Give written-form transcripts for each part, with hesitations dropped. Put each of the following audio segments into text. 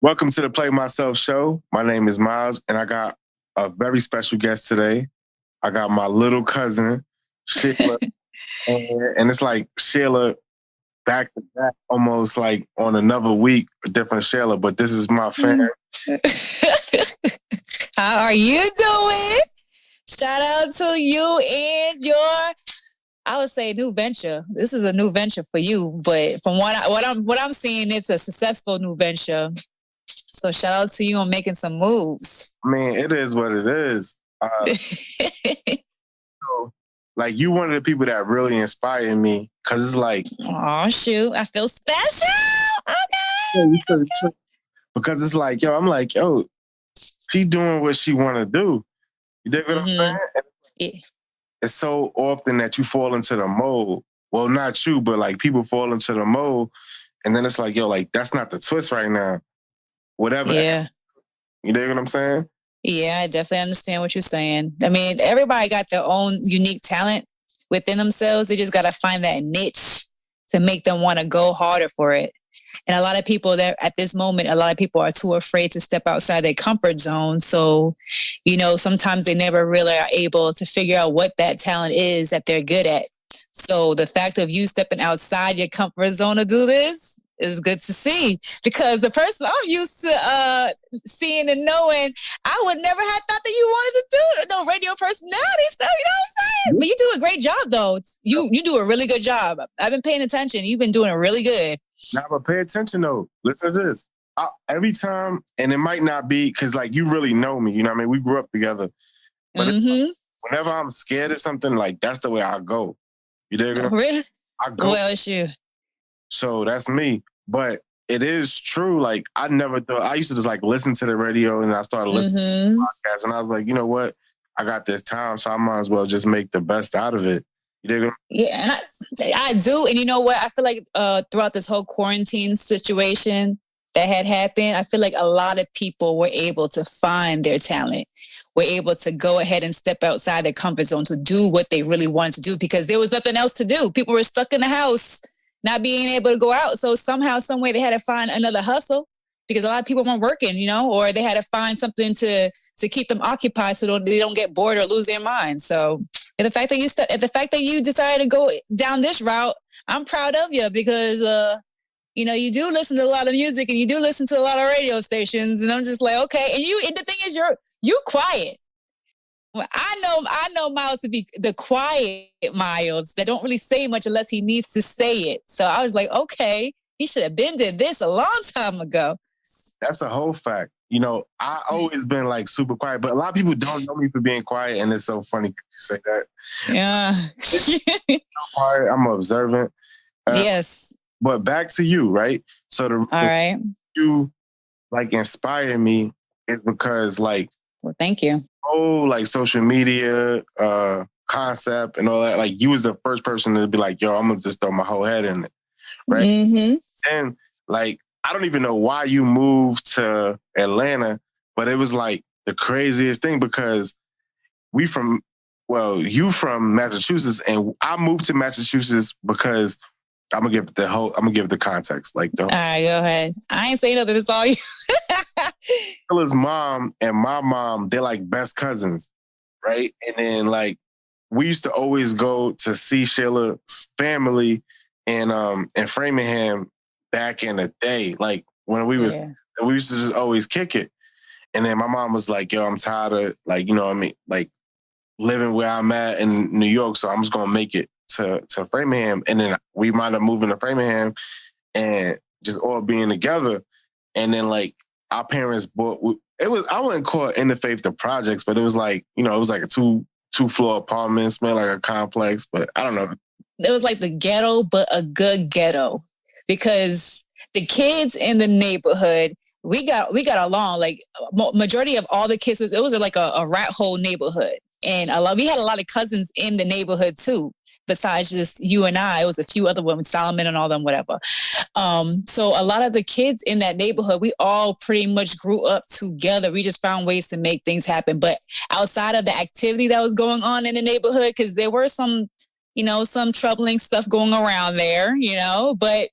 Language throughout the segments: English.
Welcome to the Play Myself show. My name is Miles, and I got a very special guest today. I got my little cousin, Sheila, and it's like Sheila back to back, almost like on another week, a different Sheila, but this is my fan. How are you doing? Shout out to you and your, I would say, new venture. This is a new venture for you, but from what I'm seeing, it's a successful new venture. So shout out to you on making some moves. I mean, it is what it is. So, like, you one of the people that really inspired me because it's like, oh shoot, I feel special. Okay. Because it's like, I'm like, she doing what she want to do. You dig what I'm saying? Yeah. It's so often that you fall into the mold. Well, not you, but like people fall into the mold, and then it's like, like that's not the twist right now. Whatever. Yeah. You dig what I'm saying? Yeah, I definitely understand what you're saying. I mean, everybody got their own unique talent within themselves. They just got to find that niche to make them want to go harder for it. And a lot of people that at this moment, a lot of people are too afraid to step outside their comfort zone. So, sometimes they never really are able to figure out what that talent is that they're good at. So the fact of you stepping outside your comfort zone to do this is good to see, because the person I'm used to seeing and knowing, I would never have thought that you wanted to do no radio personality stuff. You know what I'm saying? But you do a great job, though. You do a really good job. I've been paying attention. You've been doing it really good. Now, but pay attention though. Listen to this. Every time, and it might not be because like you really know me. You know what I mean? We grew up together. But whenever I'm scared of something, like that's the way I go. You dig what I'm saying? Really? I go. Well, it's you. So that's me. But it is true. Like I never thought. I used to just like listen to the radio, and I started listening to podcasts, and I was like, you know what? I got this time, so I might as well just make the best out of it. You dig? Yeah, and I do. And you know what? I feel like throughout this whole quarantine situation that had happened, I feel like a lot of people were able to find their talent, were able to go ahead and step outside their comfort zone to do what they really wanted to do, because there was nothing else to do. People were stuck in the house, not being able to go out. So somehow, some way, they had to find another hustle, because a lot of people weren't working, or they had to find something to keep them occupied so they don't get bored or lose their mind. So the fact that you decided to go down this route, I'm proud of you, because you do listen to a lot of music and you do listen to a lot of radio stations, and I'm just like, okay. And the thing is, you quiet. Well, I know Miles to be the quiet Miles that don't really say much unless he needs to say it. So I was like, okay, he should have been did this a long time ago. That's a whole fact. I always been like super quiet, but a lot of people don't know me for being quiet, and it's so funny you say that. Yeah. Quiet, I'm observant. Yes. But back to you, right? So right. You like inspire me is because like, well, thank you. Like social media concept and all that. Like you was the first person to be like, I'm gonna just throw my whole head in it, right? And like, I don't even know why you moved to Atlanta, but it was like the craziest thing, because you from Massachusetts, and I moved to Massachusetts because I'm gonna give the context. Like all right, go ahead. I ain't saying nothing. It's all you. Sheila's mom and my mom, they're like best cousins, right? And then like we used to always go to see Sheila's family in Framingham back in the day, like when we used to just always kick it. And then my mom was like, I'm tired of like, like living where I'm at in New York, so I'm just gonna make it to Framingham. And then we might have moved into Framingham and just all being together. And then like our parents bought, I wouldn't call it interfaith the projects, but it was like, it was like a two-floor apartment, smelled like a complex, but I don't know. It was like the ghetto, but a good ghetto, because the kids in the neighborhood, we got along. Like majority of all the kids, it was like a rat hole neighborhood. And we had a lot of cousins in the neighborhood too, besides just you and I. It was a few other women, Solomon and all them, whatever. So a lot of the kids in that neighborhood, we all pretty much grew up together. We just found ways to make things happen. But outside of the activity that was going on in the neighborhood, because there were some some troubling stuff going around there, but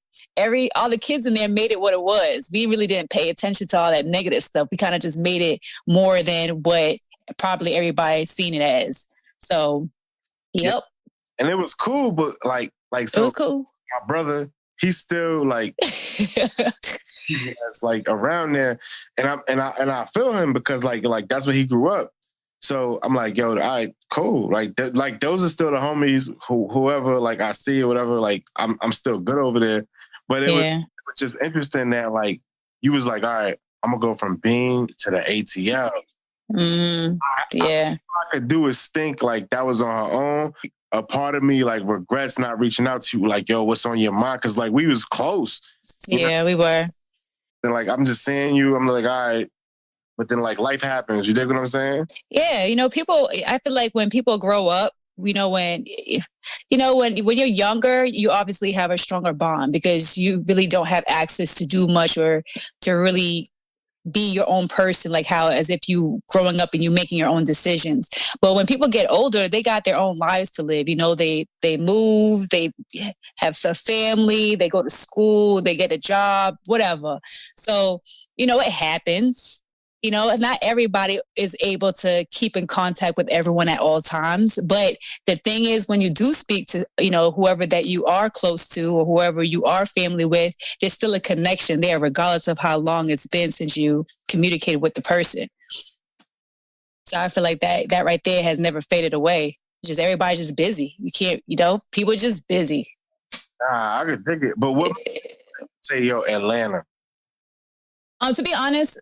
all the kids in there made it what it was. We really didn't pay attention to all that negative stuff. We kind of just made it more than what probably everybody's seen it as. So, yep. Yeah. And it was cool, but so it was cool. My brother, he's still like, he's like around there, and I feel him because like that's where he grew up. So I'm like, yo, all right, cool. Like those are still the homies. Whoever like I see or whatever, like I'm still good over there. But it was just interesting that like you was like, all right, I'm gonna go from Bean to the ATL. All I could do is think like that was on her own. A part of me like regrets not reaching out to you, like, yo, what's on your mind? Because like we was close. Yeah, we were. And like I'm just saying I'm like, all right. But then like life happens. You dig what I'm saying? Yeah, people, I feel like when people grow up, when you're younger, you obviously have a stronger bond because you really don't have access to do much or to really be your own person, like how as if you growing up and you making your own decisions. But when people get older, they got their own lives to live. They move, they have a family, they go to school, they get a job, whatever. So, it happens. Not everybody is able to keep in contact with everyone at all times. But the thing is, when you do speak to, whoever that you are close to or whoever you are family with, there's still a connection there, regardless of how long it's been since you communicated with the person. So I feel like that right there has never faded away. It's just everybody's just busy. You can't, people are just busy. I could dig it. But what say, Atlanta? To be honest,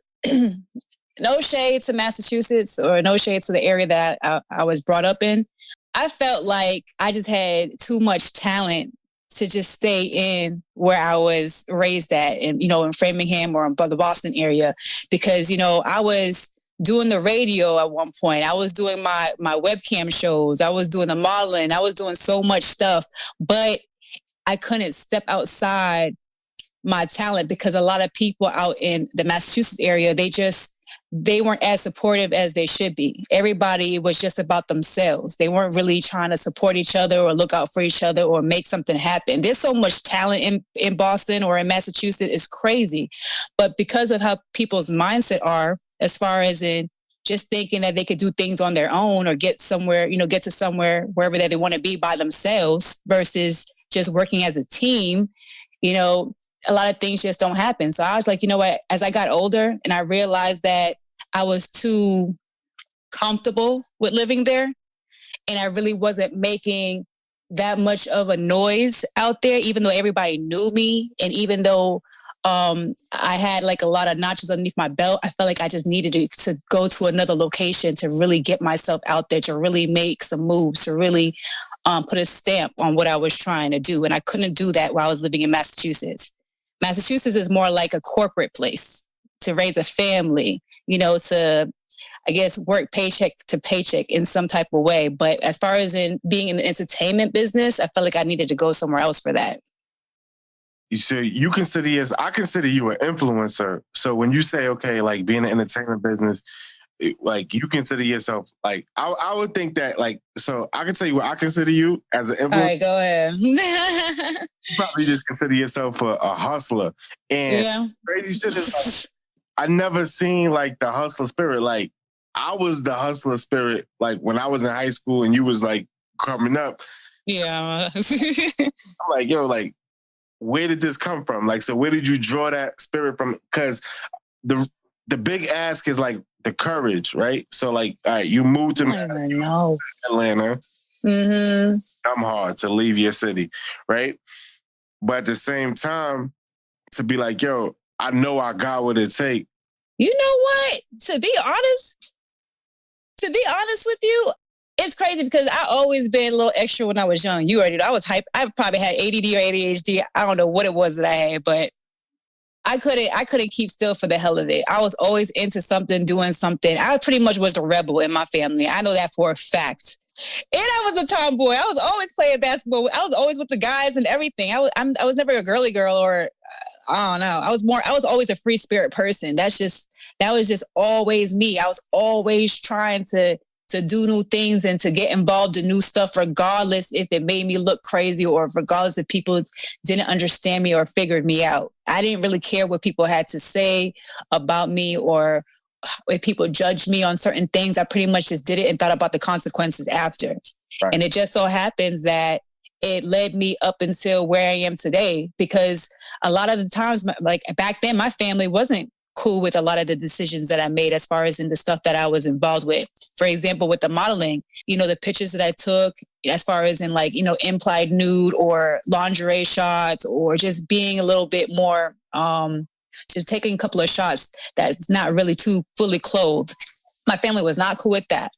no shade to Massachusetts or no shade to the area that I was brought up in. I felt like I just had too much talent to just stay in where I was raised at and, in Framingham or in the Boston area because, I was doing the radio at one point. I was doing my webcam shows. I was doing the modeling. I was doing so much stuff, but I couldn't step outside my talent because a lot of people out in the Massachusetts area, they weren't as supportive as they should be. Everybody was just about themselves. They weren't really trying to support each other or look out for each other or make something happen. There's so much talent in Boston or in Massachusetts. It's crazy. But because of how people's mindset are, as far as in just thinking that they could do things on their own or get somewhere, get to somewhere, wherever that they want to be by themselves versus just working as a team, a lot of things just don't happen. So I was like, what, as I got older and I realized that I was too comfortable with living there and I really wasn't making that much of a noise out there, even though everybody knew me. And even though I had like a lot of notches underneath my belt, I felt like I just needed to go to another location to really get myself out there, to really make some moves, to really put a stamp on what I was trying to do. And I couldn't do that while I was living in Massachusetts. Massachusetts is more like a corporate place to raise a family, to, I guess, work paycheck to paycheck in some type of way. But as far as in being in the entertainment business, I felt like I needed to go somewhere else for that. So I consider you an influencer. So when you say, okay, like being in the entertainment business, like you consider yourself like I would think that like so I can tell you what I consider you as an influencer. All right, go ahead. You probably just consider yourself a hustler. And crazy shit is like I never seen like the hustler spirit. Like I was the hustler spirit like when I was in high school and you was like coming up. Yeah. I'm like, yo, like where did this come from? Like, so where did you draw that spirit from? Because the big ask is like the courage, right? So like, all right, you moved to Atlanta. Mm-hmm. I'm hard to leave your city, right? But at the same time, to be like, yo, I know I got what it takes. You know what? To be honest with you, it's crazy because I always been a little extra when I was young. You already know. I was hype. I probably had ADD or ADHD. I don't know what it was that I had, but I couldn't keep still for the hell of it. I was always into something, doing something. I pretty much was the rebel in my family. I know that for a fact. And I was a tomboy. I was always playing basketball. I was always with the guys and everything. I was never a girly girl or I don't know. I was always a free spirit person. That was just always me. I was always trying to to do new things and to get involved in new stuff, regardless if it made me look crazy or regardless if people didn't understand me or figured me out. I didn't really care what people had to say about me or if people judged me on certain things. I pretty much just did it and thought about the consequences after. Right. And it just so happens that it led me up until where I am today, because a lot of the times, like back then, my family wasn't cool with a lot of the decisions that I made as far as in the stuff that I was involved with. For example, with the modeling, the pictures that I took as far as in like, implied nude or lingerie shots or just being a little bit more, just taking a couple of shots that's not really too fully clothed. My family was not cool with that.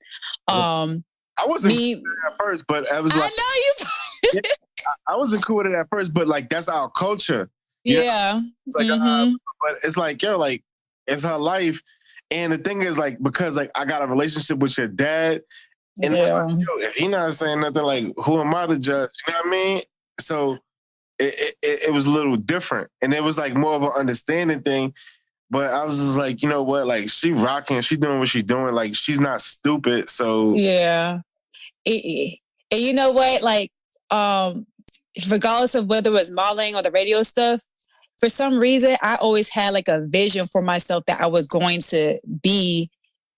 I wasn't cool with it at first, but I was like, I know you. I wasn't cool with it at first, but like that's our culture. Yeah. It's like, but it's like, like it's her life. And the thing is, like, because like I got a relationship with your dad, and it's like, if he not saying nothing, like, who am I to judge? You know what I mean? So it was a little different, and it was like more of an understanding thing. But I was just like, you know what? Like, she rocking, she doing what she's doing. Like, she's not stupid. So yeah. And you know what? Like, regardless of whether it was modeling or the radio stuff, for some reason, I always had like a vision for myself that I was going to be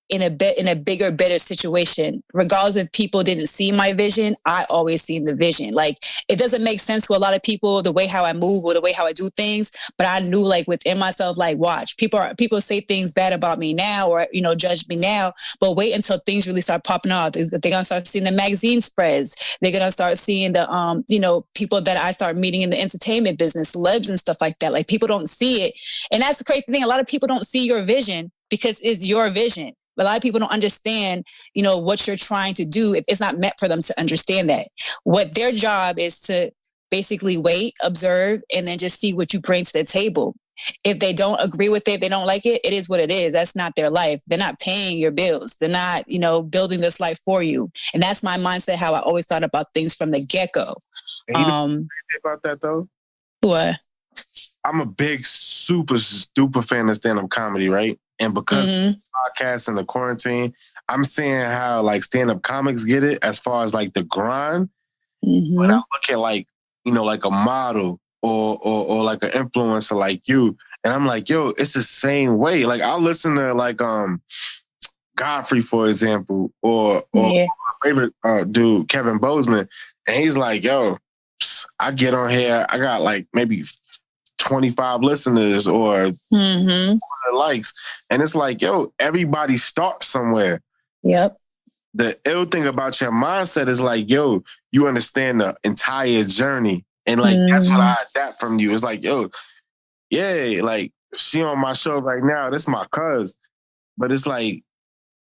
in a bigger, better situation. Regardless if people didn't see my vision, I always seen the vision. Like, it doesn't make sense to a lot of people, the way how I move or the way how I do things. But I knew, like, within myself, like, watch, people say things bad about me now or, judge me now, but wait until things really start popping off. They're going to start seeing the magazine spreads. They're going to start seeing the, people that I start meeting in the entertainment business, celebs and stuff like that. Like, people don't see it. And that's the crazy thing. A lot of people don't see your vision because it's your vision. A lot of people don't understand, what you're trying to do. It's not meant for them to understand that. What their job is to basically wait, observe, and then just see what you bring to the table. If they don't agree with it, they don't like it, it is what it is. That's not their life. They're not paying your bills. They're not, building this life for you. And that's my mindset, how I always thought about things from the get-go. About that, though? What? I'm a big, super fan of stand-up comedy, right? And because of the podcast and the quarantine, I'm seeing how like stand-up comics get it as far as like the grind. When I look at like, like a model or like an influencer like you, and I'm like, yo, it's the same way. Like I'll listen to like Godfrey, for example, or my favorite dude, Kevin Bozeman, and he's like, yo, I get on here, I got like maybe 25 listeners or likes. And it's like, yo, everybody starts somewhere. Yep. The ill thing about your mindset is like, yo, you understand the entire journey. And like, that's what I adapt from you. It's like, yo, yeah, like she on my show right now. That's my cuz. But it's like,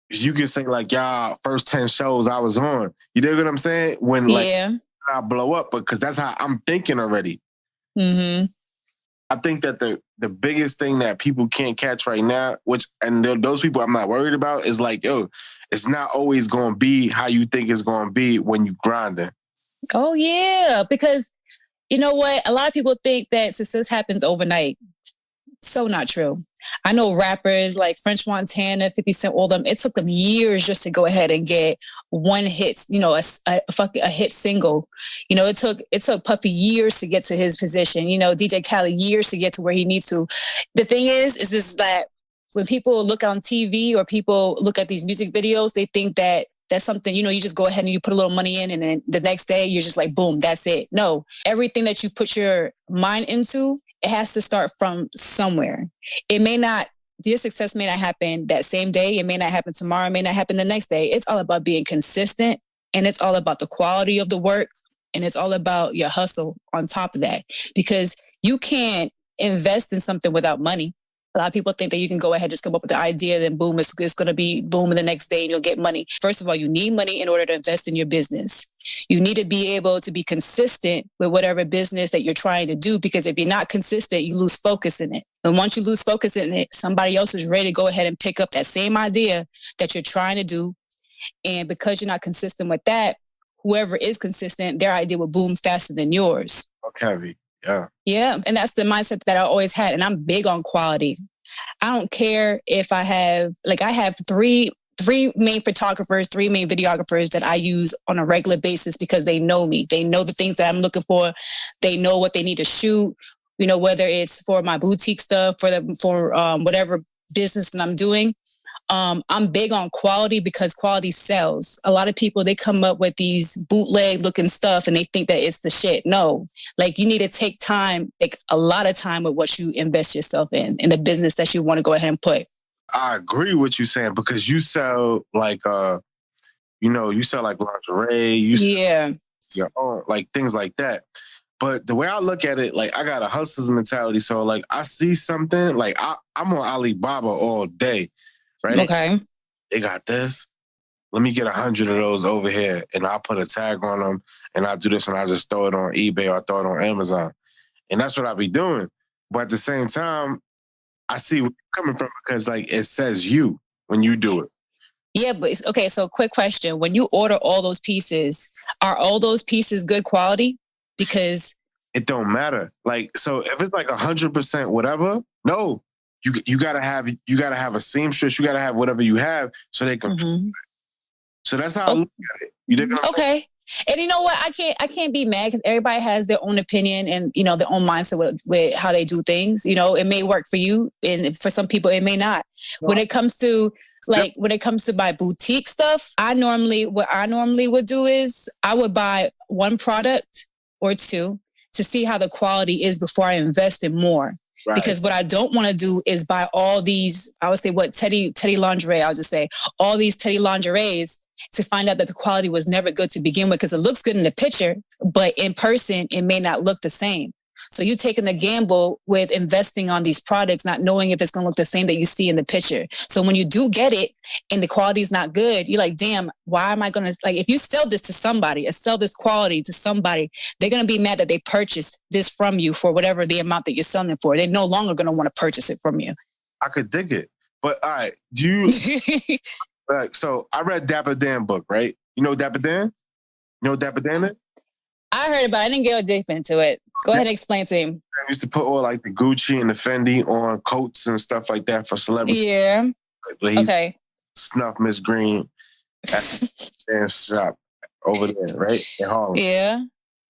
you can say like, y'all, first 10 shows I was on. You dig what I'm saying? When like I blow up, because that's how I'm thinking already. I think that the biggest thing that people can't catch right now, those people I'm not worried about, is like, yo, it's not always going to be how you think it's going to be when you grinding. Oh, yeah. Because you know what? A lot of people think that success happens overnight. So not true. I know rappers like French Montana, 50 Cent, all them, it took them years just to go ahead and get one hit, a hit single. It took Puffy years to get to his position. DJ Khaled years to get to where he needs to. The thing is that when people look on TV or people look at these music videos, they think that that's something, you just go ahead and you put a little money in and then the next day you're just like, boom, that's it. No, everything that you put your mind into, it has to start from somewhere. Your success may not happen that same day. It may not happen tomorrow. It may not happen the next day. It's all about being consistent, and it's all about the quality of the work, and it's all about your hustle on top of that, because you can't invest in something without money. A lot of people think that you can go ahead and just come up with the idea, then boom, it's going to be boom, and the next day and you'll get money. First of all, you need money in order to invest in your business. You need to be able to be consistent with whatever business that you're trying to do, because if you're not consistent, you lose focus in it. And once you lose focus in it, somebody else is ready to go ahead and pick up that same idea that you're trying to do. And because you're not consistent with that, whoever is consistent, their idea will boom faster than yours. Okay. Yeah. Yeah. And that's the mindset that I always had. And I'm big on quality. I don't care if I have 3 three main photographers, three main videographers that I use on a regular basis because they know me. They know the things that I'm looking for. They know what they need to shoot. You know, whether it's for my boutique stuff, for whatever business that I'm doing. I'm big on quality because quality sells. A lot of people, they come up with these bootleg looking stuff and they think that it's the shit. No, like you need to take time, like a lot of time with what you invest yourself in the business that you want to go ahead and put. I agree with you saying because you sell like, you sell like lingerie, you sell your own, like things like that. But the way I look at it, like I got a hustler's mentality. So like I see something, like I'm on Alibaba all day. Right? Okay. They got this. Let me get 100 of those over here, and I'll put a tag on them, and I'll do this, and I'll just throw it on eBay or throw it on Amazon, and that's what I'll be doing. But at the same time, I see where you're coming from because like it says you when you do it. Yeah, but okay. So, quick question: when you order all those pieces, are all those pieces good quality? Because it don't matter. Like, so if it's like 100% whatever, no. You gotta have a seamstress. You gotta have whatever you have so they can. Mm-hmm. So that's how I look at it. You dig what I'm saying? And you know what? I can't be mad because everybody has their own opinion and their own mindset with how they do things. You know, it may work for you, and for some people it may not. No. When it comes to my boutique stuff, what I normally would do is I would buy one product or two to see how the quality is before I invest in more. Right. Because what I don't want to do is buy all these, I would say Teddy lingerie, I'll just say, all these Teddy lingeries to find out that the quality was never good to begin with because it looks good in the picture, but in person, it may not look the same. So you're taking a gamble with investing on these products, not knowing if it's going to look the same that you see in the picture. So when you do get it and the quality is not good, you're like, damn, why am I going to, like, if you sell this to somebody or sell this quality to somebody, they're going to be mad that they purchased this from you for whatever the amount that you're selling it for. They're no longer going to want to purchase it from you. I could dig it. But all right, so I read Dapper Dan book, right? You know Dapper Dan? You know what Dapper Dan is? I heard about it. I didn't go deep into it. Go ahead and explain to him. I used to put all like the Gucci and the Fendi on coats and stuff like that for celebrities. Yeah. Okay. Snuff Miss Green at the shop over there, right? In Harlem. Yeah.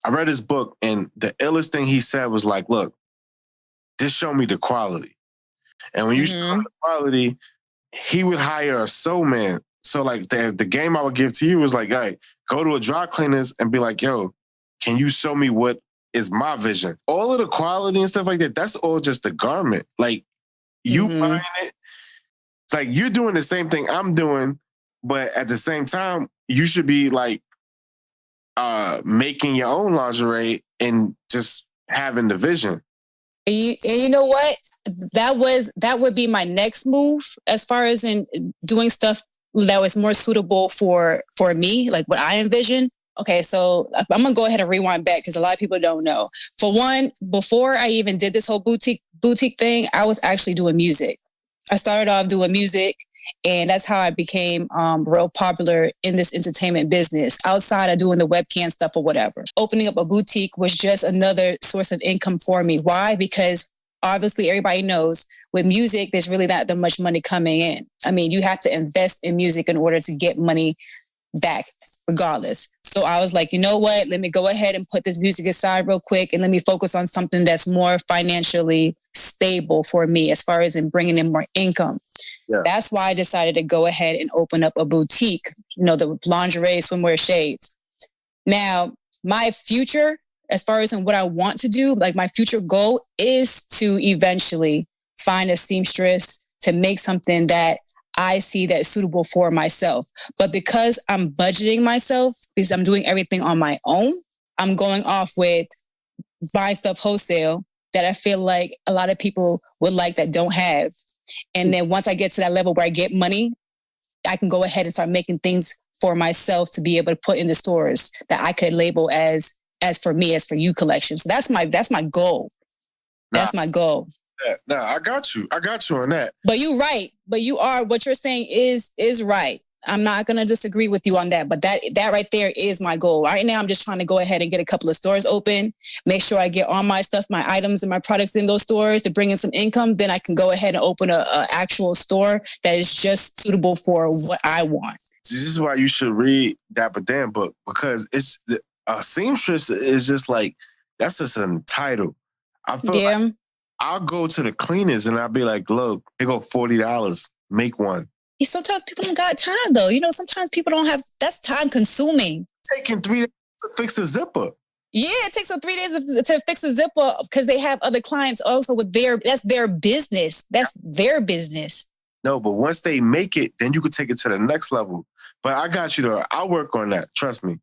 I read his book and the illest thing he said was like, look, just show me the quality. And when you show him the quality, he would hire a soul man. So like the game I would give to you was like, all right, go to a dry cleaners and be like, yo, can you show me what is my vision? All of the quality and stuff like that, that's all just the garment. Like you buying it, it's like you're doing the same thing I'm doing, but at the same time, you should be like making your own lingerie and just having the vision. And you know what? That would be my next move as far as in doing stuff that was more suitable for me, like what I envision. Okay, so I'm going to go ahead and rewind back because a lot of people don't know. For one, before I even did this whole boutique thing, I was actually doing music. I started off doing music, and that's how I became real popular in this entertainment business outside of doing the webcam stuff or whatever. Opening up a boutique was just another source of income for me. Why? Because obviously everybody knows with music, there's really not that much money coming in. I mean, you have to invest in music in order to get money back regardless. So I was like, you know what? Let me go ahead and put this music aside real quick and let me focus on something that's more financially stable for me as far as in bringing in more income. Yeah. That's why I decided to go ahead and open up a boutique, the lingerie, swimwear, shades. Now, my future, as far as in what I want to do, like my future goal is to eventually find a seamstress to make something that I see that's suitable for myself. But because I'm budgeting myself, because I'm doing everything on my own, I'm going off with buying stuff wholesale that I feel like a lot of people would like that don't have. And then once I get to that level where I get money, I can go ahead and start making things for myself to be able to put in the stores that I could label as for me, as for you collection. So that's my goal. That's my goal. No, I got you. I got you on that. But you're right. But what you're saying is right. I'm not going to disagree with you on that, but that right there is my goal. Right now, I'm just trying to go ahead and get a couple of stores open, make sure I get all my stuff, my items and my products in those stores to bring in some income. Then I can go ahead and open a actual store that is just suitable for what I want. This is why you should read Dapper Dan book, because it's a seamstress is just like, that's just a title. I feel like I'll go to the cleaners and I'll be like, look, here go $40, make one. Sometimes people don't got time though. You know, sometimes people don't have, that's time consuming. Taking 3 days to fix a zipper. Yeah, it takes them 3 days to fix a zipper because they have other clients also with that's their business. That's their business. No, but once they make it, then you could take it to the next level. But I got you though. I'll work on that. Trust me.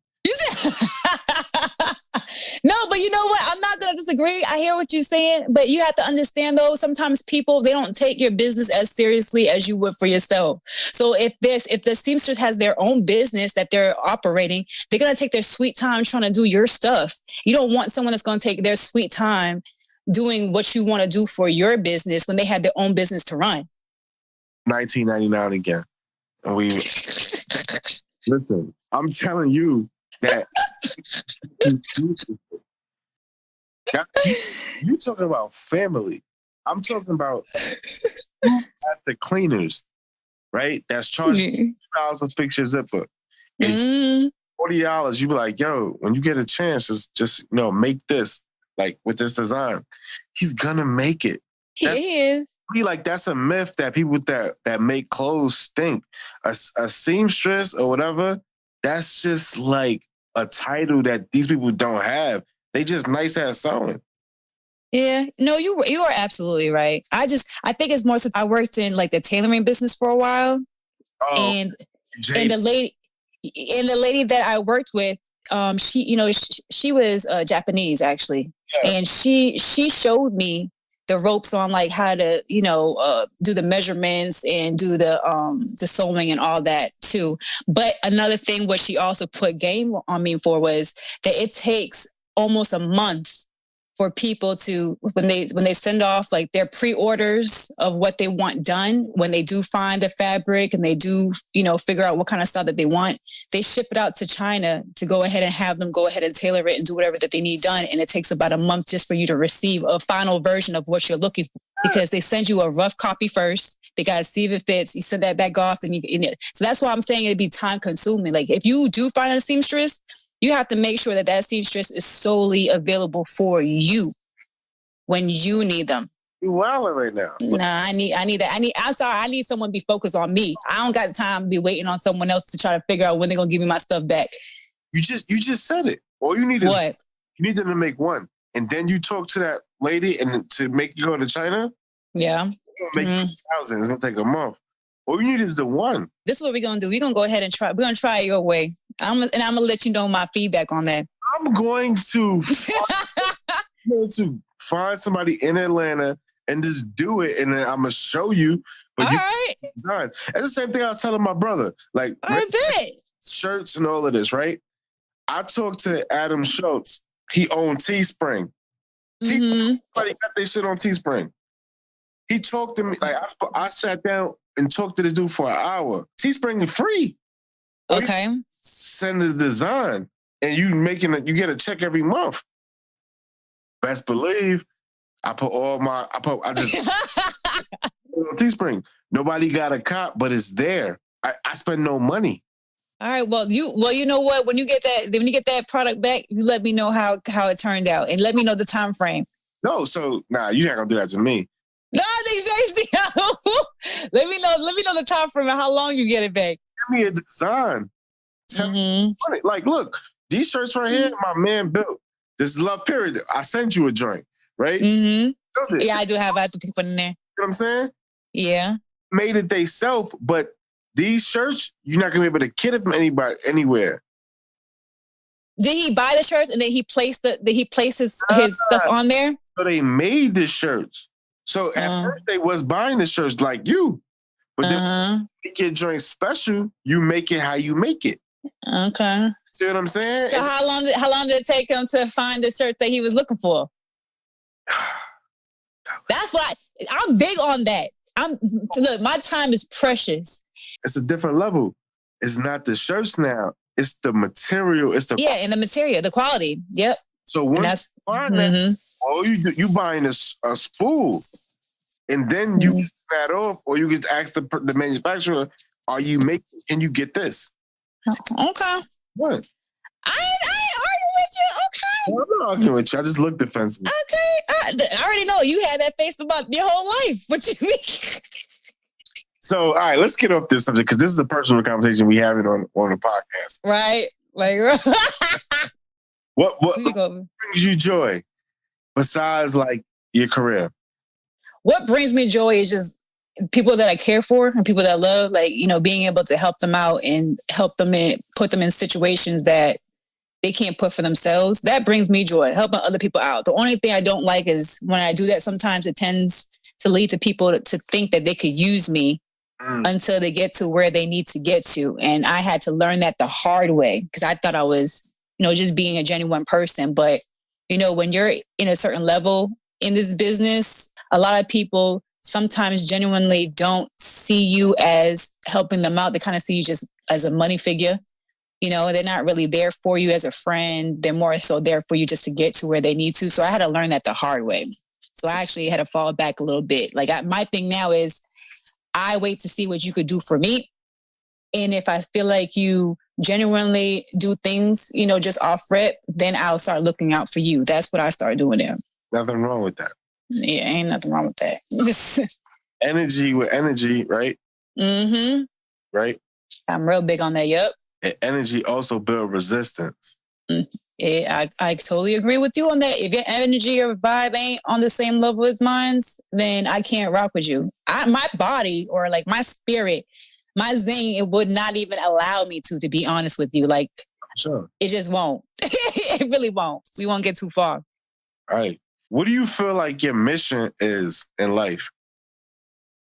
No, but you know what? I'm not going to disagree. I hear what you're saying, but you have to understand though, sometimes people, they don't take your business as seriously as you would for yourself. So if the seamstress has their own business that they're operating, they're going to take their sweet time trying to do your stuff. You don't want someone that's going to take their sweet time doing what you want to do for your business when they have their own business to run. 1999 again. And we listen, I'm telling you that you talking about family. I'm talking about at the cleaners, right? That's charging $2 to fix your zipper. $40, you be like, yo, when you get a chance, just make this like with this design. He's gonna make it. He is. Be like, that's a myth that people that make clothes think. A seamstress or whatever, that's just like a title that these people don't have. They just nice at sewing. Yeah, no, you are absolutely right. I think it's more so I worked in like the tailoring business for a while. And the lady that I worked with, she was Japanese actually. Yeah. And she showed me the ropes on like how to, do the measurements and do the sewing and all that too. But another thing what she also put game on me for was that it takes almost a month for people to, when they send off like their pre-orders of what they want done, when they do find the fabric and they do, figure out what kind of style that they want, they ship it out to China to go ahead and have them go ahead and tailor it and do whatever that they need done. And it takes about a month just for you to receive a final version of what you're looking for, because they send you a rough copy first. They got to see if it fits. You send that back off so that's why I'm saying it'd be time consuming. Like if you do find a seamstress, you have to make sure that seamstress is solely available for you when you need them. You wilding right now. Nah, I need that. I'm sorry. I need someone to be focused on me. I don't got time to be waiting on someone else to try to figure out when they're going to give me my stuff back. You just said it. All you need is what? You need them to make one. And then you talk to that lady and to make you go to China. Yeah. Make thousands. It's going to take a month. All you need is the one. This is what we're going to do. We're going to go ahead and try. We're going to try it your way. I'm going to let you know my feedback on that. I'm going to find somebody in Atlanta and just do it. And then I'm going to show you. But right. Design. That's the same thing I was telling my brother. Like shirts and all of this, right? I talked to Adam Schultz. He owned Teespring. Everybody got their shit on Teespring. He talked to me. Like I sat down and talked to this dude for an hour. Teespring is free. Okay. Send the design and you get a check every month. Best believe I just on Teespring. Nobody got a cop, but it's there. I spend no money. All right. Well, you know what? When you get that product back, you let me know how it turned out and let me know the time frame. No, so you're not gonna do that to me. No, exactly. Let me know the time frame and how long you get it back. Give me a design. Like, look, these shirts right here, my man built. This is Love Period. I sent you a joint, right? Mm-hmm. Yeah, I do have. I have to put in there. You know what I'm saying? Yeah. Made it they self, but these shirts, you're not gonna be able to get it from anywhere. Did he buy the shirts and then he placed his stuff on there? So they made the shirts. So at first they was buying the shirts like you, but then make your joint special. You make it how you make it. Okay. See what I'm saying? So how long did it take him to find the shirt that he was looking for? That's why I'm big on that. Look, my time is precious. It's a different level. It's not the shirts now. It's the material. It's the and the material, the quality. Yep. So once you find that, all you buying a spool, and then you get that off, or you just ask the manufacturer, "Are you making? Can you get this?" Okay. What? I ain't arguing with you. Okay. Well, I'm not arguing with you. I just look defensive. Okay. I already know you had that face about your whole life. What you mean? So, all right, let's get off this subject because this is a personal conversation we having on the podcast. Right. Like, what brings you joy besides like your career? What brings me joy is just people that I care for and people that I love, like, being able to help them out and put them in situations that they can't put for themselves. That brings me joy, helping other people out. The only thing I don't like is when I do that, sometimes it tends to lead to people to think that they could use me until they get to where they need to get to. And I had to learn that the hard way because I thought I was, just being a genuine person. But, when you're in a certain level in this business, a lot of people sometimes genuinely don't see you as helping them out. They kind of see you just as a money figure. They're not really there for you as a friend. They're more so there for you just to get to where they need to. So I had to learn that the hard way. So I actually had to fall back a little bit. Like my thing now is I wait to see what you could do for me. And if I feel like you genuinely do things, just off rip, then I'll start looking out for you. That's what I started doing there. Nothing wrong with that. Yeah, ain't nothing wrong with that. Energy with energy, right? Mm-hmm. Right? I'm real big on that, yep. And energy also builds resistance. Yeah, I totally agree with you on that. If your energy or vibe ain't on the same level as mine's, then I can't rock with you. My body or like my spirit, my zing, it would not even allow me to be honest with you. Like, sure. It just won't. It really won't. We won't get too far. All right. What do you feel like your mission is in life?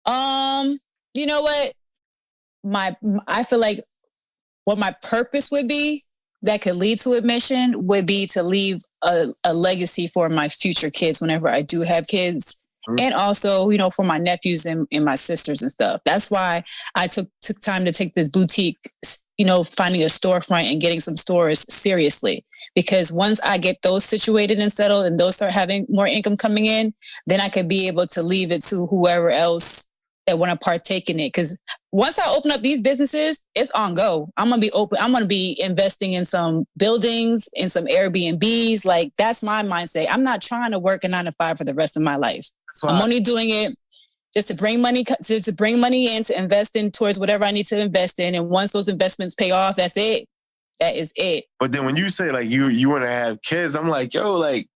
You know what? I feel like what my purpose would be that could lead to a mission would be to leave a legacy for my future kids whenever I do have kids. And also, for my nephews and my sisters and stuff. That's why I took time to take this boutique, finding a storefront and getting some stores seriously. Because once I get those situated and settled and those start having more income coming in, then I could be able to leave it to whoever else that want to partake in it. Because once I open up these businesses, it's on go. I'm going to be open. I'm going to be investing in some buildings, in some Airbnbs. Like that's my mindset. I'm not trying to work a 9-to-5 for the rest of my life. I'm only doing it just to bring money, to bring money in, to invest in towards whatever I need to invest in. And once those investments pay off, that's it. That is it. But then when you say like you want to have kids, I'm like, yo, like.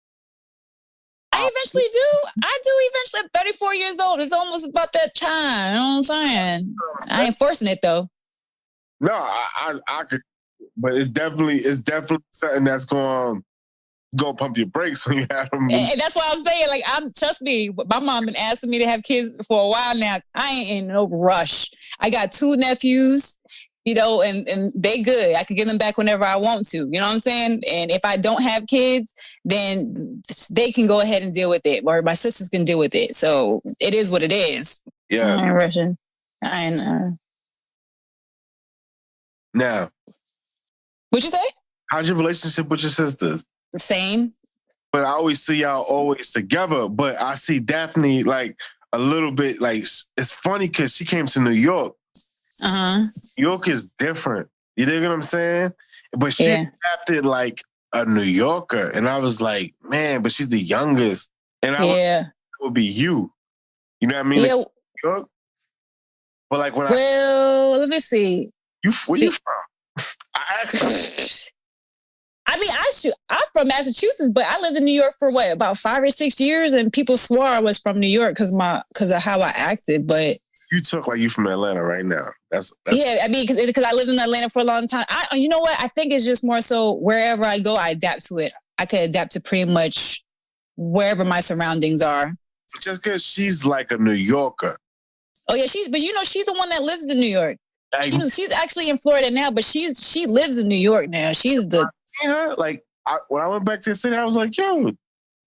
I eventually do. I do eventually. I'm 34 years old. It's almost about that time. You know what I'm saying? I ain't forcing it though. No, I could, but it's definitely something that's going to go pump your brakes when you have them. And that's why I'm saying, like, trust me, my mom been asking me to have kids for a while now. I ain't in no rush. I got 2 nephews, and they good. I can get them back whenever I want to. You know what I'm saying? And if I don't have kids, then they can go ahead and deal with it, or my sisters can deal with it. So it is what it is. Yeah. I ain't rushing. I ain't. Now. What'd you say? How's your relationship with your sisters? The same. But I always see y'all always together. But I see Daphne like a little bit like, it's funny because she came to New York. New York is different. You dig what I'm saying? But she adapted like a New Yorker. And I was like, man, but she's the youngest. And it would be you. You know what I mean? Yeah. Like, New York. But like when let me see. Where you from? I asked her. I mean, I'm from Massachusetts, but I lived in New York for about 5 or 6 years, and people swore I was from New York because of how I acted. But you talk like you from Atlanta right now. That's yeah. I mean, because I lived in Atlanta for a long time. You know what? I think it's just more so wherever I go, I adapt to it. I could adapt to pretty much wherever my surroundings are. Just because she's like a New Yorker. Oh yeah, she's the one that lives in New York. She's actually in Florida now, but she lives in New York now. She's the. Yeah, like when I went back to the city, I was like, yo,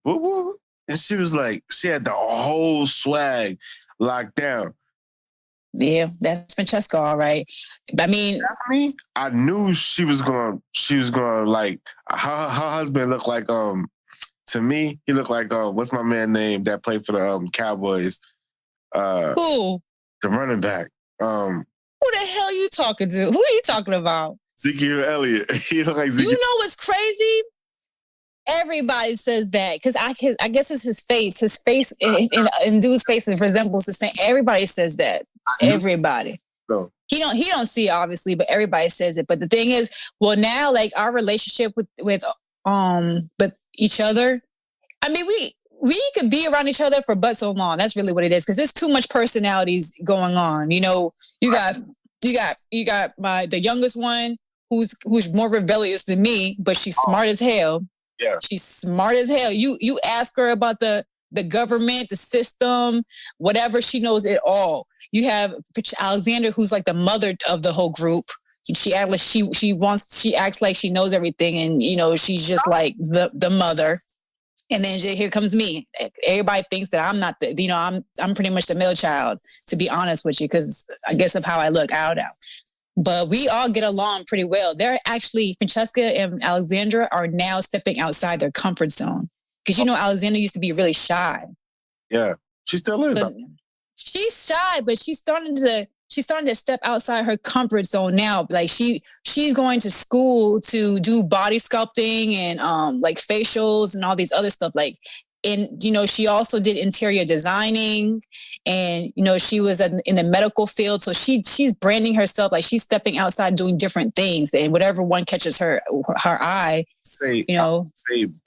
woo. And she was like, she had the whole swag locked down. Yeah, that's Francesca, all right. I mean, Stephanie, I knew she was going like her husband looked like to me, he looked like what's my man name that played for the Cowboys? who? The running back. Who the hell you talking to? Who are you talking about? Ezekiel Elliott. He looked like You know what's crazy? Everybody says that because I guess it's his face. His face in dude's face resembles the same. Everybody says that. Everybody. No. He don't see it obviously, but everybody says it. But the thing is, well, now like our relationship with each other. I mean, we could be around each other for but so long. That's really what it is because there's too much personalities going on. You know, you got the youngest one who's more rebellious than me, but she's smart as hell. Yeah. She's smart as hell. You ask her about the government, the system, whatever, she knows it all. You have Alexandra, who's like the mother of the whole group. She acts like she acts like she knows everything, and you know she's just like the mother. And then here comes me. Everybody thinks that I'm not I'm pretty much the middle child, to be honest with you, because I guess of how I look out. But we all get along pretty well. They're actually, Francesca and Alexandra are now stepping outside their comfort zone. Because, you know, Alexandra used to be really shy. Yeah, she still is. So she's shy, but she's starting to step outside her comfort zone now. Like she's going to school to do body sculpting and like facials and all these other stuff. Like, and, you know, she also did interior designing and, you know, she was in the medical field. So she's branding herself, like she's stepping outside doing different things and whatever one catches her eye, say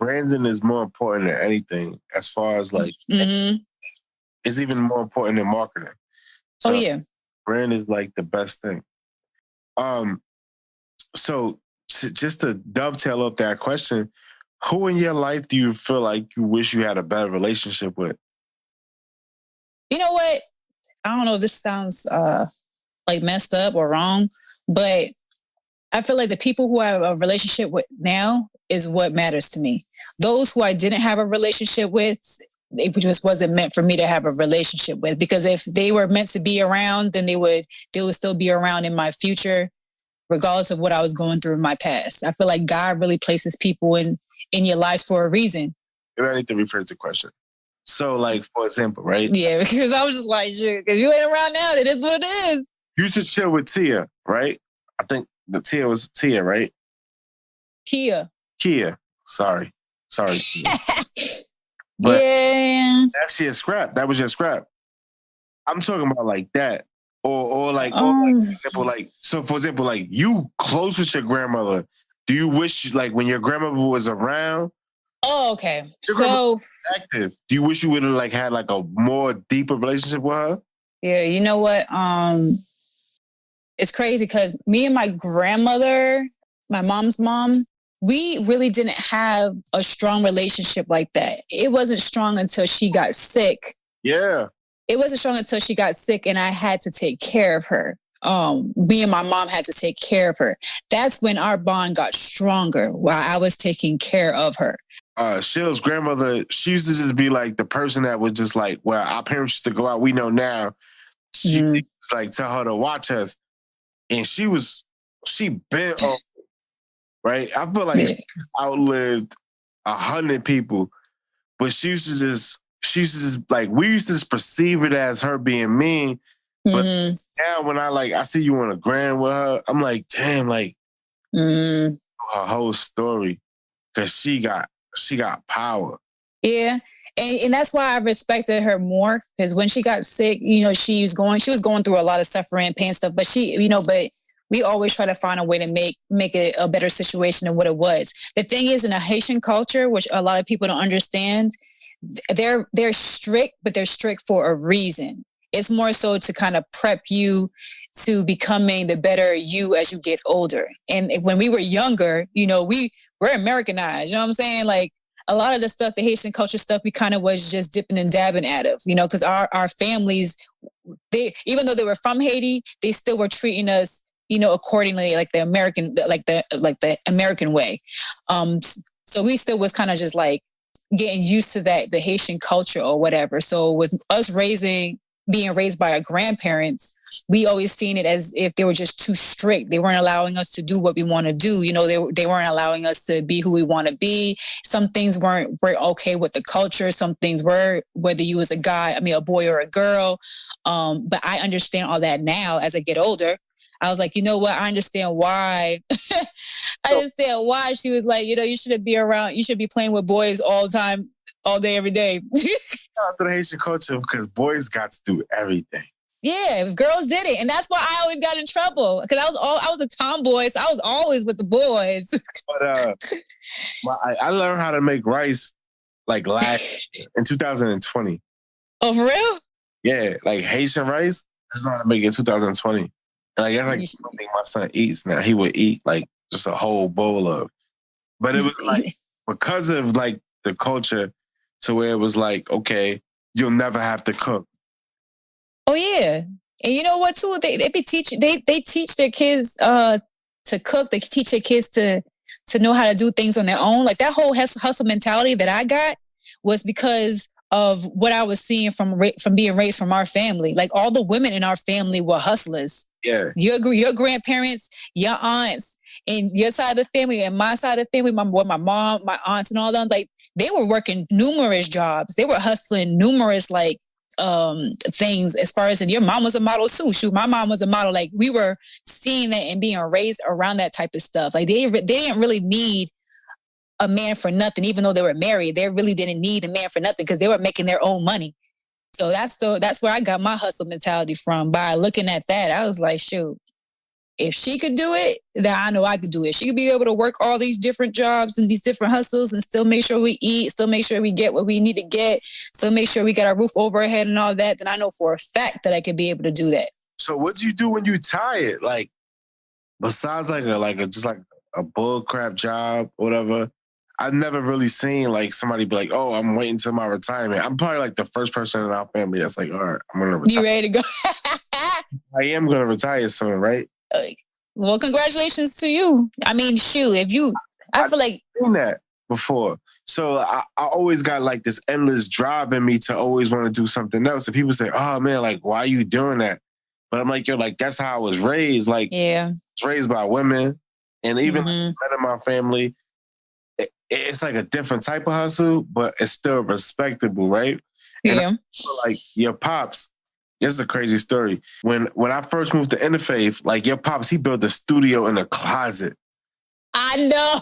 branding is more important than anything as far as like, it's even more important than marketing. So yeah. Brand is like the best thing. So just to dovetail up that question, who in your life do you feel like you wish you had a better relationship with? You know what? I don't know if this sounds like messed up or wrong, but I feel like the people who I have a relationship with now is what matters to me. Those who I didn't have a relationship with, it just wasn't meant for me to have a relationship with, because if they were meant to be around, then they would still be around in my future, regardless of what I was going through in my past. I feel like God really places people in your lives for a reason. I need to rephrase the question. So, like, for example, right? Yeah, because I was just like, sure, because you ain't around now, it is what it is. You used to chill with Tia, right? I think the Tia was Tia, right? Kia. Sorry. But yeah. that's your scrap. That was your scrap. I'm talking about like that. Or like so for example, like you close with your grandmother. Do you wish like when your grandmother was around? Oh, okay. So active. Do you wish you would have like had like a more deeper relationship with her? Yeah, you know what? It's crazy because me and my grandmother, my mom's mom, we really didn't have a strong relationship like that. It wasn't strong until she got sick. Yeah. It wasn't strong until she got sick and I had to take care of her. Me and my mom had to take care of her. That's when our bond got stronger while I was taking care of her. Shell's grandmother, she used to just be like the person that was just like, well, our parents used to go out. We know now. She was like, tell her to watch us. And she bent over, right? I feel like she's outlived 100 people, but she used to just like, we used to just perceive it as her being mean. But now when I see you on a gram with her, I'm like, damn, like her whole story. Cause she got power. Yeah. And that's why I respected her more. Because when she got sick, you know, she was going through a lot of suffering, pain stuff. But but we always try to find a way to make it a better situation than what it was. The thing is, in a Haitian culture, which a lot of people don't understand, they're strict, but they're strict for a reason. It's more so to kind of prep you to becoming the better you as you get older. And when we were younger, you know, we're Americanized, you know what I'm saying? Like a lot of the stuff, the Haitian culture stuff, we kind of was just dipping and dabbing at it, you know, because our families, even though they were from Haiti, they still were treating us, you know, accordingly, like the American way. So we still was kind of just like getting used to the Haitian culture or whatever. So with us being raised by our grandparents, we always seen it as if they were just too strict. They weren't allowing us to do what we want to do. You know, they weren't allowing us to be who we want to be. Some things were okay with the culture. Some things were, whether you was a boy or a girl. But I understand all that now as I get older. I was like, you know what? I understand why. I understand why she was like, you know, you shouldn't be around. You should be playing with boys all the time, all day, every day. Shout out to the Haitian culture because boys got to do everything. Yeah, girls did it, and that's why I always got in trouble because I was a tomboy, so I was always with the boys. But I learned how to make rice like last in 2020. Oh, for real? Yeah, like Haitian rice. That's not how to make it in 2020. And I guess like something my son eats now. He would eat like just a whole bowl of. But it was like because of like the culture, to where it was like, okay, you'll never have to cook. Oh yeah, and you know what too? They teach their kids to cook. They teach their kids to know how to do things on their own. Like that whole hustle mentality that I got was because of what I was seeing from being raised from our family. Like all the women in our family were hustlers. Yeah, your grandparents, your aunts, and your side of the family, and my side of the family, my mom, my aunts, and all them. Like they were working numerous jobs. They were hustling numerous things as far as, and your mom was a model too. Shoot, my mom was a model. Like we were seeing that and being raised around that type of stuff. Like they didn't really need a man for nothing, even though they were married. They really didn't need a man for nothing because they were making their own money. So that's where I got my hustle mentality from. By looking at that, I was like, shoot, if she could do it, then I know I could do it. She could be able to work all these different jobs and these different hustles and still make sure we eat, still make sure we get what we need to get, still make sure we got our roof over our head and all that. Then I know for a fact that I could be able to do that. So what do you do when you tired? Like besides like a bull crap job or whatever, I've never really seen like somebody be like, oh, I'm waiting till my retirement. I'm probably like the first person in our family that's like, all right, I'm going to retire. You ready to go? I am going to retire soon, right? Well, congratulations to you. I mean, shoot, I feel like I've seen that before. So I always got like this endless drive in me to always want to do something else. And people say, oh man, like, why are you doing that? But I'm like, yo, like, that's how I was raised. Like, yeah, I was raised by women. And even like, men in my family, it's like a different type of hustle, but it's still respectable, right? Yeah. And like your pops, this is a crazy story. When I first moved to Interfaith, like your pops, he built a studio in a closet. I know.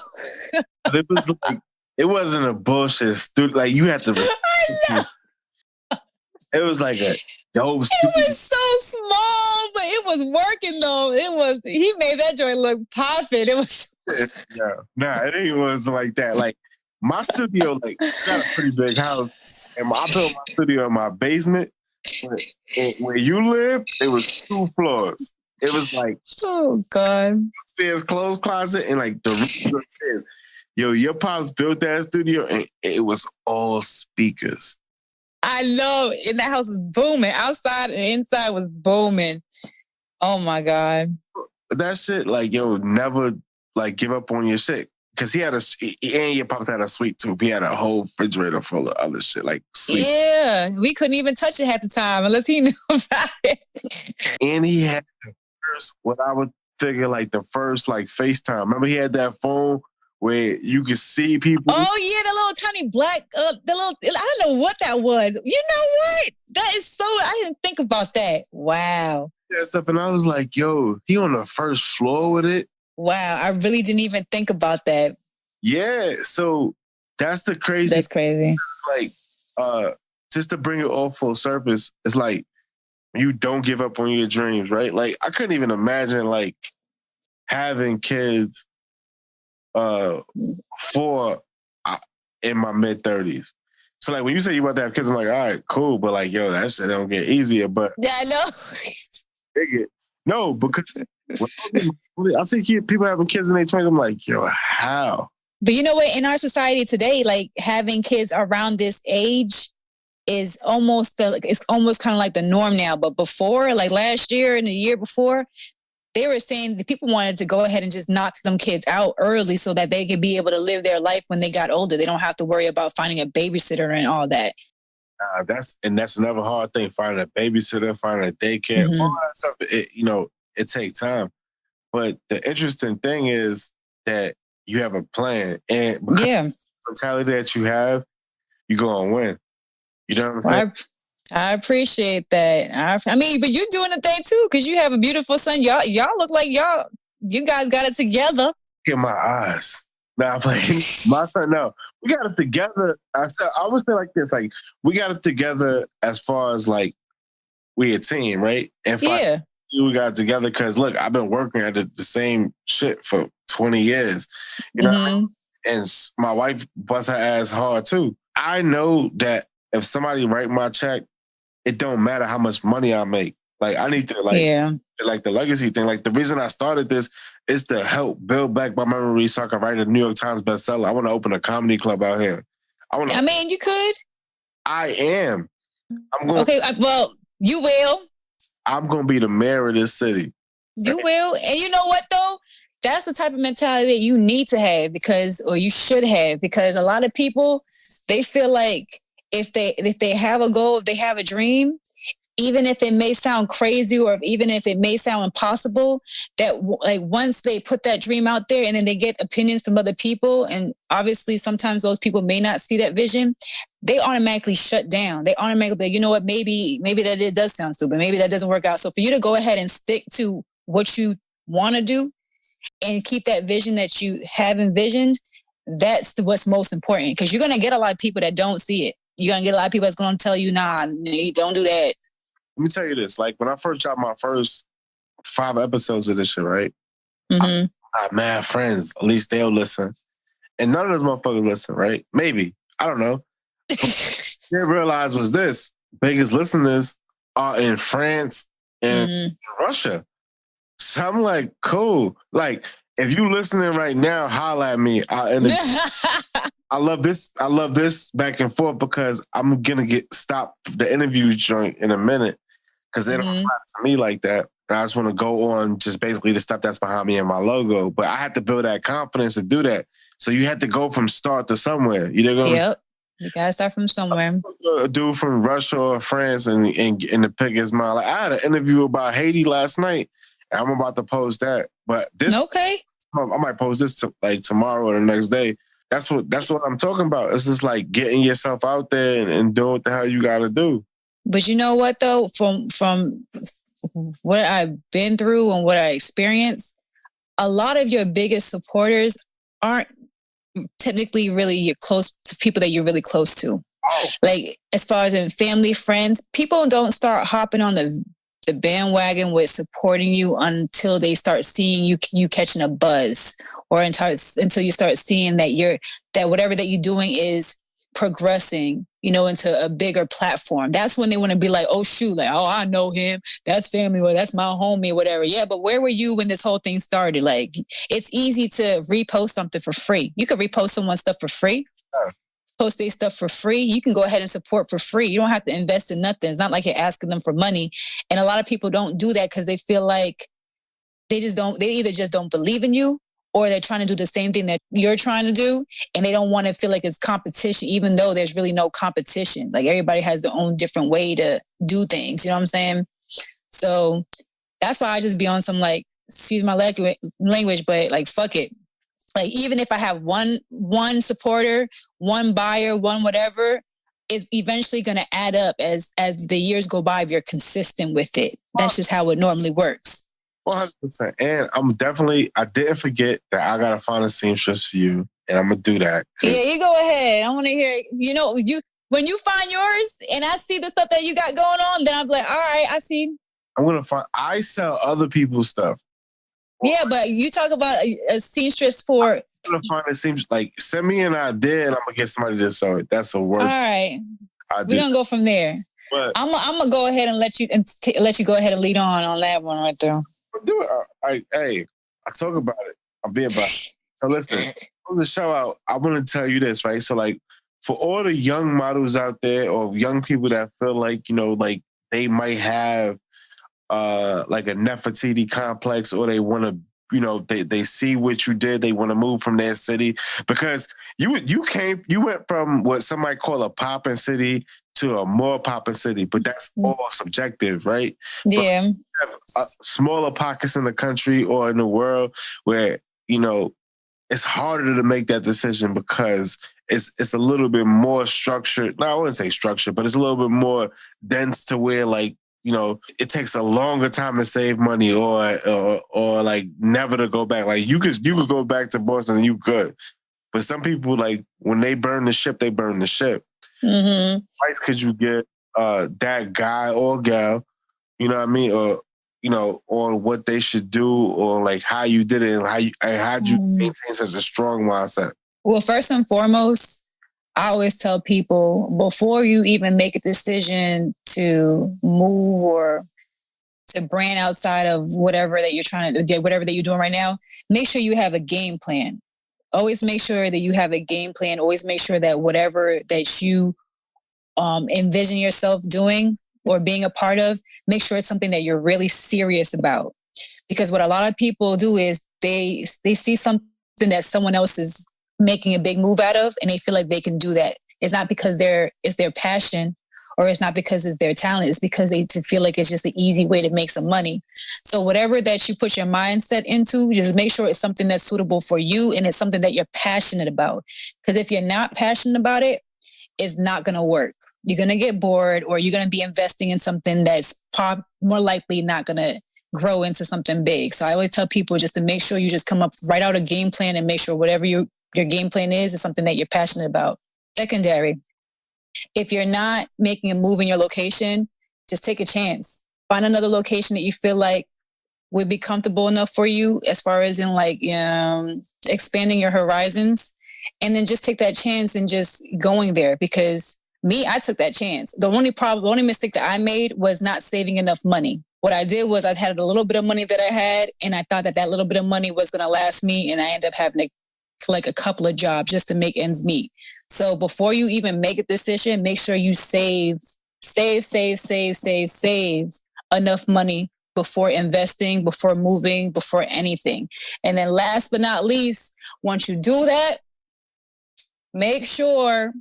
It was like, it wasn't a bullshit studio. Like you had to it was like a dope studio. It was so small, but it was working though. He made that joint look popping. It was it ain't was like that. Like my studio, like got a pretty big house, and I built my studio in my basement. Where you live, it was 2 floors. It was like, oh god, upstairs clothes closet and like the roof upstairs. Yo, your pops built that studio and it was all speakers. I know, and that house was booming. Outside and inside was booming. Oh my god, that shit, like yo, never like give up on your shit. Because and your pops had a sweet tooth. He had a whole refrigerator full of other shit, like sweet. Yeah, we couldn't even touch it half the time unless he knew about it. And he had the first, what I would figure like the first like FaceTime. Remember he had that phone where you could see people? Oh yeah, the little tiny black, I don't know what that was. You know what? That is so, I didn't think about that. Wow. Yeah, stuff. And I was like, yo, he on the first floor with it? Wow, I really didn't even think about that. Yeah, so that's the crazy. That's crazy. It's like, just to bring it all full surface, it's like you don't give up on your dreams, right? Like I couldn't even imagine like having kids for in my mid-30s. So like when you say you about to have kids, I'm like, all right, cool, but like, yo, that shit don't get easier. But yeah, I know. No, because I see people having kids in their 20s. I'm like, yo, how? But you know what? In our society today, like having kids around this age is almost kind of like the norm now. But before, like last year and the year before, they were saying that people wanted to go ahead and just knock them kids out early so that they could be able to live their life when they got older. They don't have to worry about finding a babysitter and all that. That's another hard thing. Finding a babysitter, finding a daycare, all Mhm. that stuff. It takes time. But the interesting thing is that you have a plan, and because Yeah. of the mentality that you have, you're gonna win. You know what I'm saying? Well, I appreciate that. I mean, but you're doing the thing too, because you have a beautiful son. Y'all look like you guys got it together. Get my eyes. Nah, I'm like my son. No, we got it together. I would say like this: like we got it together as far as like we a team, right? And Yeah. we got it together because look, I've been working at the same shit for 20 years. You know what I mean? Hmm. And my wife busts her ass hard too. I know that if somebody write my check, it don't matter how much money I make. Like I need to Yeah. like the legacy thing. Like the reason I started this is to help build back my memories so I can write a New York Times bestseller. I want to open a comedy club out here. I mean, you could. I am. I'm going. Okay. Well, you will. I'm going to be the mayor of this city. You will. And you know what though? That's the type of mentality that you need to have or you should have, because a lot of people, they feel like if they have a goal, if they have a dream, even if it may sound crazy or even if it may sound impossible, that like once they put that dream out there and then they get opinions from other people, and obviously sometimes those people may not see that vision, they automatically shut down. They automatically, you know what, maybe that it does sound stupid. Maybe that doesn't work out. So for you to go ahead and stick to what you want to do and keep that vision that you have envisioned, that's what's most important, because you're going to get a lot of people that don't see it. You're going to get a lot of people that's going to tell you, nah, don't do that. Let me tell you this. Like when I first dropped my first 5 episodes of this shit, right? Mm-hmm. I got mad friends. At least they'll listen. And none of those motherfuckers listen, right? Maybe. I don't know. Didn't realize was this. Biggest listeners are in France and Russia. So I'm like, cool. Like, if you listening right now, holla at me. I love this. I love this back and forth because I'm gonna stop the interview joint in a minute because they don't apply to me like that. And I just want to go on just basically the stuff that's behind me and my logo. But I had to build that confidence to do that. So you had to go from start to somewhere. You know what I'm saying? You gotta start from somewhere. A dude from Russia or France and the pick his mind. Like I had an interview about Haiti last night, and I'm about to post that. But this, okay, I might post this like tomorrow or the next day. That's what I'm talking about. It's just like getting yourself out there and doing what the hell you got to do. But you know what though, from what I've been through and what I experienced, a lot of your biggest supporters aren't technically really your close to people that you're really close to. Oh. Like as far as in family, friends, people don't start hopping on the bandwagon with supporting you until they start seeing you catching a buzz, or until you start seeing that whatever that you're doing is progressing, into a bigger platform. That's when they want to be like, oh shoot, like, oh, I know him. That's family, or that's my homie, whatever. Yeah, but where were you when this whole thing started? Like, it's easy to repost something for free. You could repost someone's stuff for free. Post their stuff for free. You can go ahead and support for free. You don't have to invest in nothing. It's not like you're asking them for money. And a lot of people don't do that because they feel like they either just don't believe in you, or they're trying to do the same thing that you're trying to do, and they don't want to feel like it's competition, even though there's really no competition. Like everybody has their own different way to do things. You know what I'm saying? So that's why I just be on some like, excuse my language, but like, fuck it. Like, even if I have one supporter, one buyer, one whatever, it's eventually going to add up as the years go by if you're consistent with it. That's just how it normally works. 100%. And I didn't forget that I got to find a seamstress for you, and I'm going to do that. Yeah, you go ahead. I want to hear, when you find yours and I see the stuff that you got going on, then I'm like, all right, I see. I sell other people's stuff. Yeah, but you talk about a seamstress for. I'm gonna find a seamstress. Like, send me an idea, and I'm gonna get somebody to sew it. That's a word. All right, we're gonna go from there. But I'm gonna go ahead and let you go ahead and lead on that one right there. Do it. Hey, I talk about it. I'll be about it. So listen, on the show out, I want to tell you this, right? So like, for all the young models out there or young people that feel like like they might have like a Nefertiti complex, or they want to they see what you did. They want to move from their city because you went from what somebody call a poppin' city to a more poppin' city, but that's all subjective, right? Yeah. Have smaller pockets in the country or in the world where, it's harder to make that decision because it's a little bit more structured. No, I wouldn't say structured, but it's a little bit more dense to where it takes a longer time to save money or like never to go back. Like you could go back to Boston and you could. But some people, like when they burn the ship, they burn the ship. Mm-hmm. Price could you get that guy or gal, you know what I mean? Or on what they should do or like how you did it and how'd you maintain such a strong mindset? Well, first and foremost, I always tell people before you even make a decision to move or to brand outside of whatever that you're trying to do, whatever that you're doing right now, make sure you have a game plan. Always make sure that you have a game plan. Always make sure that whatever that you envision yourself doing or being a part of, make sure it's something that you're really serious about. Because what a lot of people do is they see something that someone else is making a big move out of, and they feel like they can do that. It's not because it's their passion, or it's not because it's their talent. It's because they feel like it's just an easy way to make some money. So whatever that you put your mindset into, just make sure it's something that's suitable for you and it's something that you're passionate about. Because if you're not passionate about it, it's not going to work. You're going to get bored, or you're going to be investing in something that's more likely not going to grow into something big. So I always tell people just to make sure you just write out a game plan and make sure whatever your game plan is something that you're passionate about. Secondary, if you're not making a move in your location, just take a chance. Find another location that you feel like would be comfortable enough for you as far as in like expanding your horizons. And then just take that chance and just going there. Because I took that chance. The only mistake that I made was not saving enough money. What I did was I had a little bit of money that I had, and I thought that little bit of money was going to last me. And I ended up having to collect a couple of jobs just to make ends meet. So before you even make a decision, make sure you save enough money before investing, before moving, before anything. And then last but not least, once you do that, make sure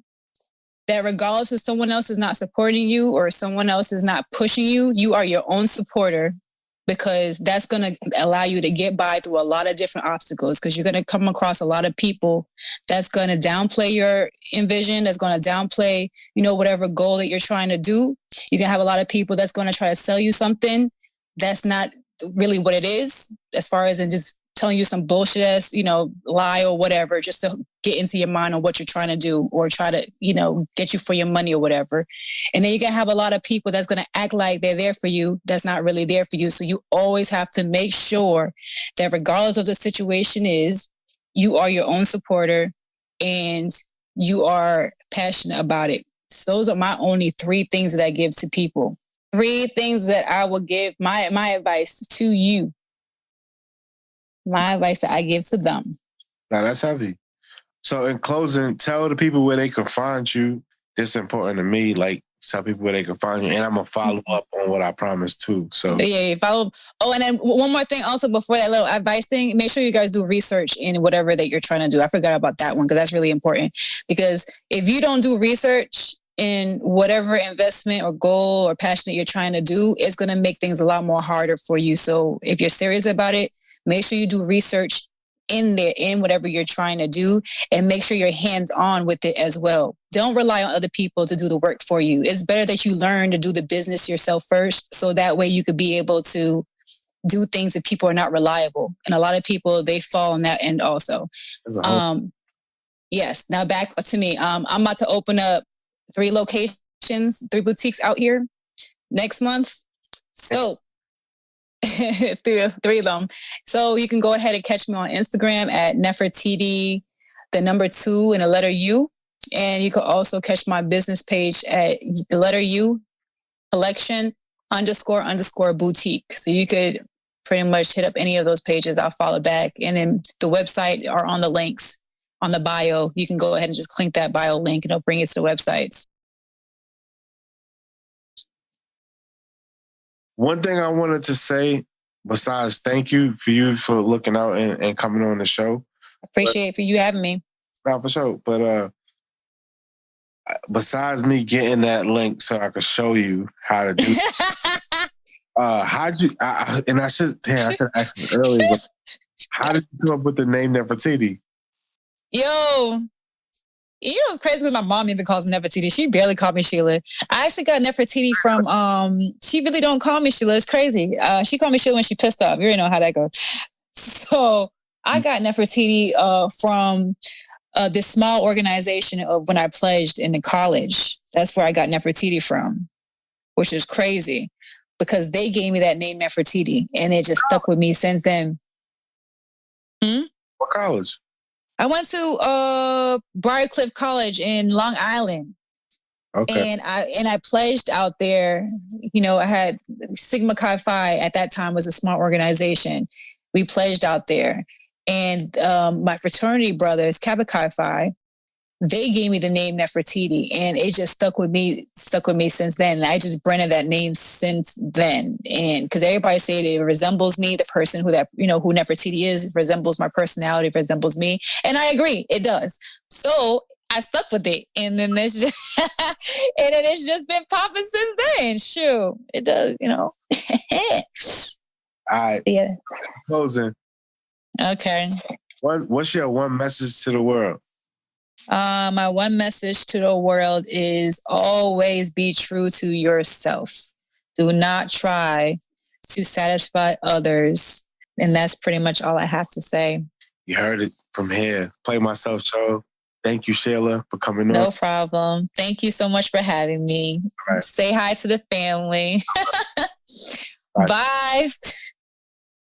that regardless if someone else is not supporting you or someone else is not pushing you, you are your own supporter, because that's going to allow you to get by through a lot of different obstacles, because you're going to come across a lot of people that's going to downplay your envision, that's going to downplay, whatever goal that you're trying to do. You can have a lot of people that's going to try to sell you something that's not really what it is, as far as in just telling you some bullshit ass, lie or whatever, just to get into your mind on what you're trying to do or try to, get you for your money or whatever. And then you can have a lot of people that's going to act like they're there for you, that's not really there for you. So you always have to make sure that regardless of the situation is, you are your own supporter and you are passionate about it. So those are my only 3 things that I give to people. 3 things that I will give my advice to you. My advice that I give to them. Now that's heavy. So in closing, tell the people where they can find you. It's important to me. Like, tell people where they can find you, and I'm gonna follow up on what I promised too. So yeah, follow. Oh, and then one more thing, also before that little advice thing, make sure you guys do research in whatever that you're trying to do. I forgot about that one because that's really important. Because if you don't do research in whatever investment or goal or passion that you're trying to do, it's gonna make things a lot more harder for you. So if you're serious about it, make sure you do research in whatever you're trying to do, and make sure you're hands-on with it as well. Don't rely on other people to do the work for you. It's better that you learn to do the business yourself first, so that way you could be able to do things if people are not reliable. And a lot of people, they fall on that end also. Yes. Now back to me. I'm about to open up 3 locations, 3 boutiques out here next month. So 3 of them. So you can go ahead and catch me on Instagram at Nefertiti, the number 2 and the letter U. And you can also catch my business page at the letter U collection _ boutique. So you could pretty much hit up any of those pages. I'll follow back. And then the website are on the links on the bio. You can go ahead and just click that bio link and it'll bring you to the websites. One thing I wanted to say besides, thank you for looking out and coming on the show. Appreciate for you having me. Not for sure. But besides me getting that link so I could show you how to do how'd you I should ask this earlier, but how did you come up with the name Nefertiti? Yo, you know what's crazy? My mom even calls me Nefertiti. She barely called me Sheila. I actually got Nefertiti from she really don't call me Sheila. It's crazy. She called me Sheila when she pissed off. You already know how that goes. So I got Nefertiti from this small organization of when I pledged in the college. That's where I got Nefertiti from, which is crazy because they gave me that name Nefertiti and it just stuck with me since then. What college? I went to Briarcliff College in Long Island. Okay. And I pledged out there. You know, I had Sigma Chi Phi at that time was a small organization. We pledged out there. And my fraternity brothers, Kappa Chi Phi, they gave me the name Nefertiti, and it just stuck with me since then. And I just branded that name since then. And because everybody say it resembles me, the person who Nefertiti is resembles my personality, resembles me. And I agree, it does. So I stuck with it. And then it's just been popping since then. Shoot, it does, All right. Yeah. Closing. Okay. What's your one message to the world? My one message to the world is always be true to yourself. Do not try to satisfy others. And that's pretty much all I have to say. You heard it from here. Play Myself Show. Thank you, Sheila, for coming on. No problem. Thank you so much for having me. Right. Say hi to the family. Bye.